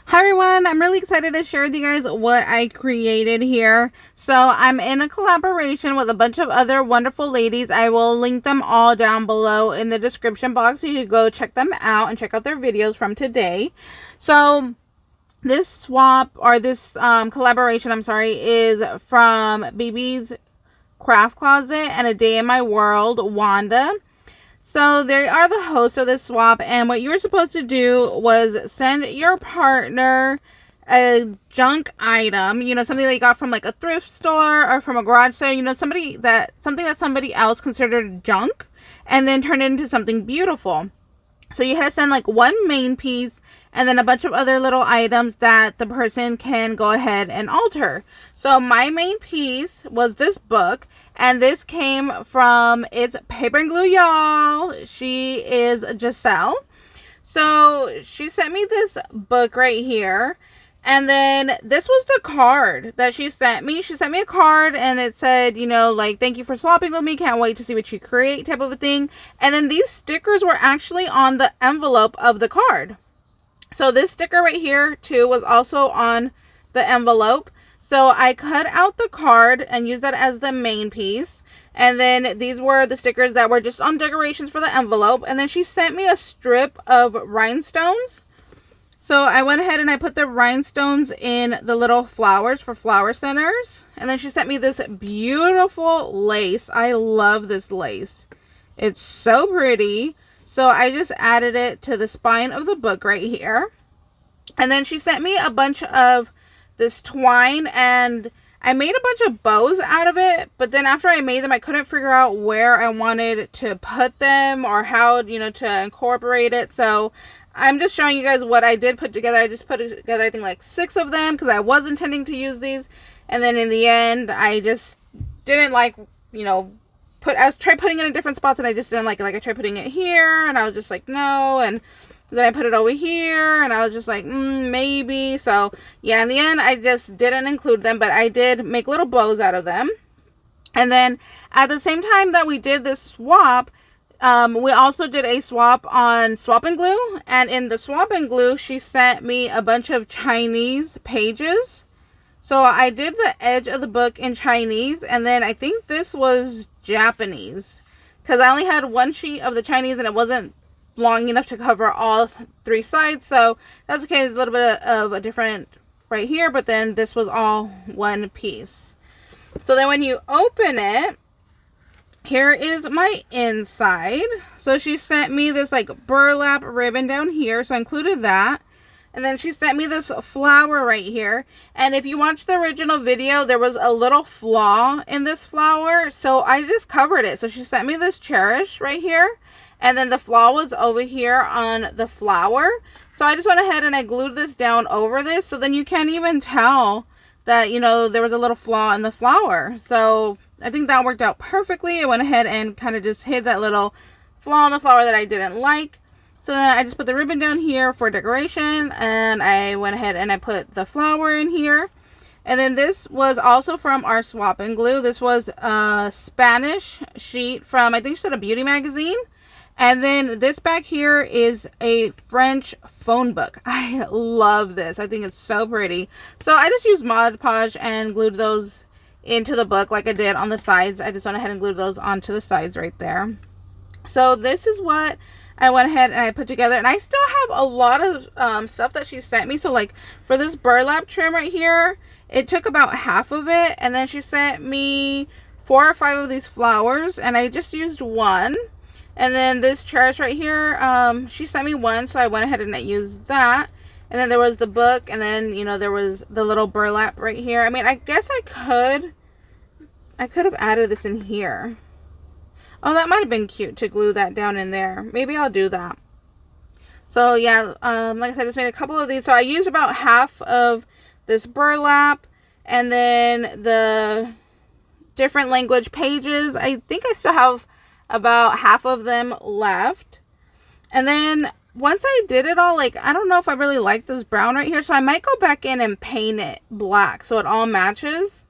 Hi everyone, I'm really excited to share with you guys what I created here. So I'm in a collaboration with a bunch of other wonderful ladies. I will link them all down below in the description box so you can go check them out and check out their videos from today. So this swap or this collaboration, I'm sorry, is from BeeBee's Craft Closet and A Day in My World, Wanda. So they are the host of this swap, and what you were supposed to do was send your partner a junk item, something that you got from like a thrift store or from a garage sale, something that somebody else considered junk, and then turn it into something beautiful. So you had to send like one main piece and then a bunch of other little items that the person can go ahead and alter. So my main piece was this book, and this came from It's Paper and Glue, y'all. She is Giselle. So she sent me this book right here. And then this was the card that she sent me. She sent me a card and it said, like, thank you for swapping with me. Can't wait to see what you create type of a thing. And then these stickers were actually on the envelope of the card. So this sticker right here too was also on the envelope. So I cut out the card and used that as the main piece. And then these were the stickers that were just on decorations for the envelope. And then she sent me a strip of rhinestones. So I went ahead and I put the rhinestones in the little flowers for flower centers. And then she sent me this beautiful lace. I love this lace. It's so pretty. So I just added it to the spine of the book right here. And then she sent me a bunch of this twine, and I made a bunch of bows out of it. But then after I made them, I couldn't figure out where I wanted to put them or how, to incorporate it. So I'm just showing you guys what I did put together. I just put together, I think, like 6 of them because I was intending to use these. And then in the end, I just didn't like, I tried putting it in different spots and I just didn't like it. Like I tried putting it here and I was just like, no. And then I put it over here and I was just like, maybe. So yeah, in the end, I just didn't include them, but I did make little bows out of them. And then at the same time that we did this swap, we also did a swap on Swap and Glue, and in the Swap and Glue, she sent me a bunch of Chinese pages. So I did the edge of the book in Chinese, and then I think this was Japanese, because I only had one sheet of the Chinese, and it wasn't long enough to cover all 3 sides, so that's okay. There's a little bit of a different right here, but then this was all one piece. So then when you open it, here is my inside. So she sent me this like burlap ribbon down here. So I included that. And then she sent me this flower right here. And if you watch the original video, there was a little flaw in this flower. So I just covered it. So she sent me this cherish right here. And then the flaw was over here on the flower. So I just went ahead and I glued this down over this. So then you can't even tell that, there was a little flaw in the flower. So I think that worked out perfectly. I went ahead and kind of just hid that little flaw in the flower that I didn't like. So then I just put the ribbon down here for decoration, and I went ahead and I put the flower in here. And then this was also from our Swap and Glue. This was a Spanish sheet from, I think she said, a beauty magazine. And then this back here is a French phone book. I love this. I think it's so pretty. So I just used Mod Podge and glued those into the book like I did on the sides. I just went ahead and glued those onto the sides right there. So this is what I went ahead and I put together. And I still have a lot of stuff that she sent me. So like for this burlap trim right here, it took about half of it. And then she sent me 4 or 5 of these flowers. And I just used one. And then this cherish right here, she sent me one. So I went ahead and I used that. And then there was the book, and then, there was the little burlap right here. I mean, I guess I could have added this in here. Oh, that might have been cute to glue that down in there. Maybe I'll do that. So, yeah, like I said, I just made a couple of these. So I used about half of this burlap, and then the different language pages. I think I still have about half of them left. And then once I did it all, like, I don't know if I really like this brown right here, so I might go back in and paint it black so it all matches.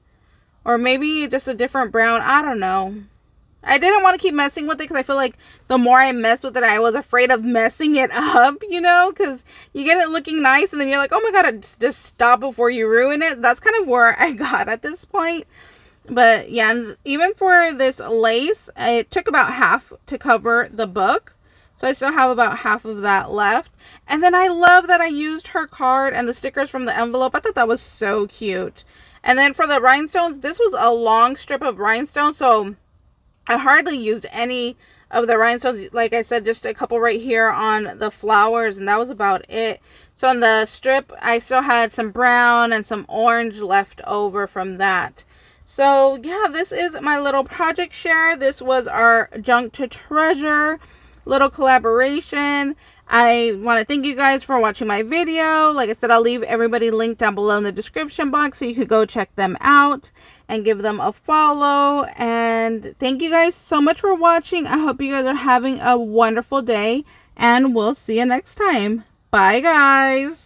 Or maybe just a different brown. I don't know. I didn't want to keep messing with it because I feel like the more I mess with it, I was afraid of messing it up, you know, because you get it looking nice and then you're like, oh my God, just stop before you ruin it. That's kind of where I got at this point. But yeah, even for this lace, it took about half to cover the book. So I still have about half of that left. And then I love that I used her card and the stickers from the envelope. I thought that was so cute. And then for the rhinestones, this was a long strip of rhinestones, so I hardly used any of the rhinestones. Like I said, just a couple right here on the flowers, and that was about it. So on the strip, I still had some brown and some orange left over from that. So yeah, this is my little project share. This was our Junk to Treasure little collaboration. I want to thank you guys for watching my video. Like I said, I'll leave everybody linked down below in the description box so you could go check them out and give them a follow. And thank you guys so much for watching. I hope you guys are having a wonderful day, and we'll see you next time. Bye, guys.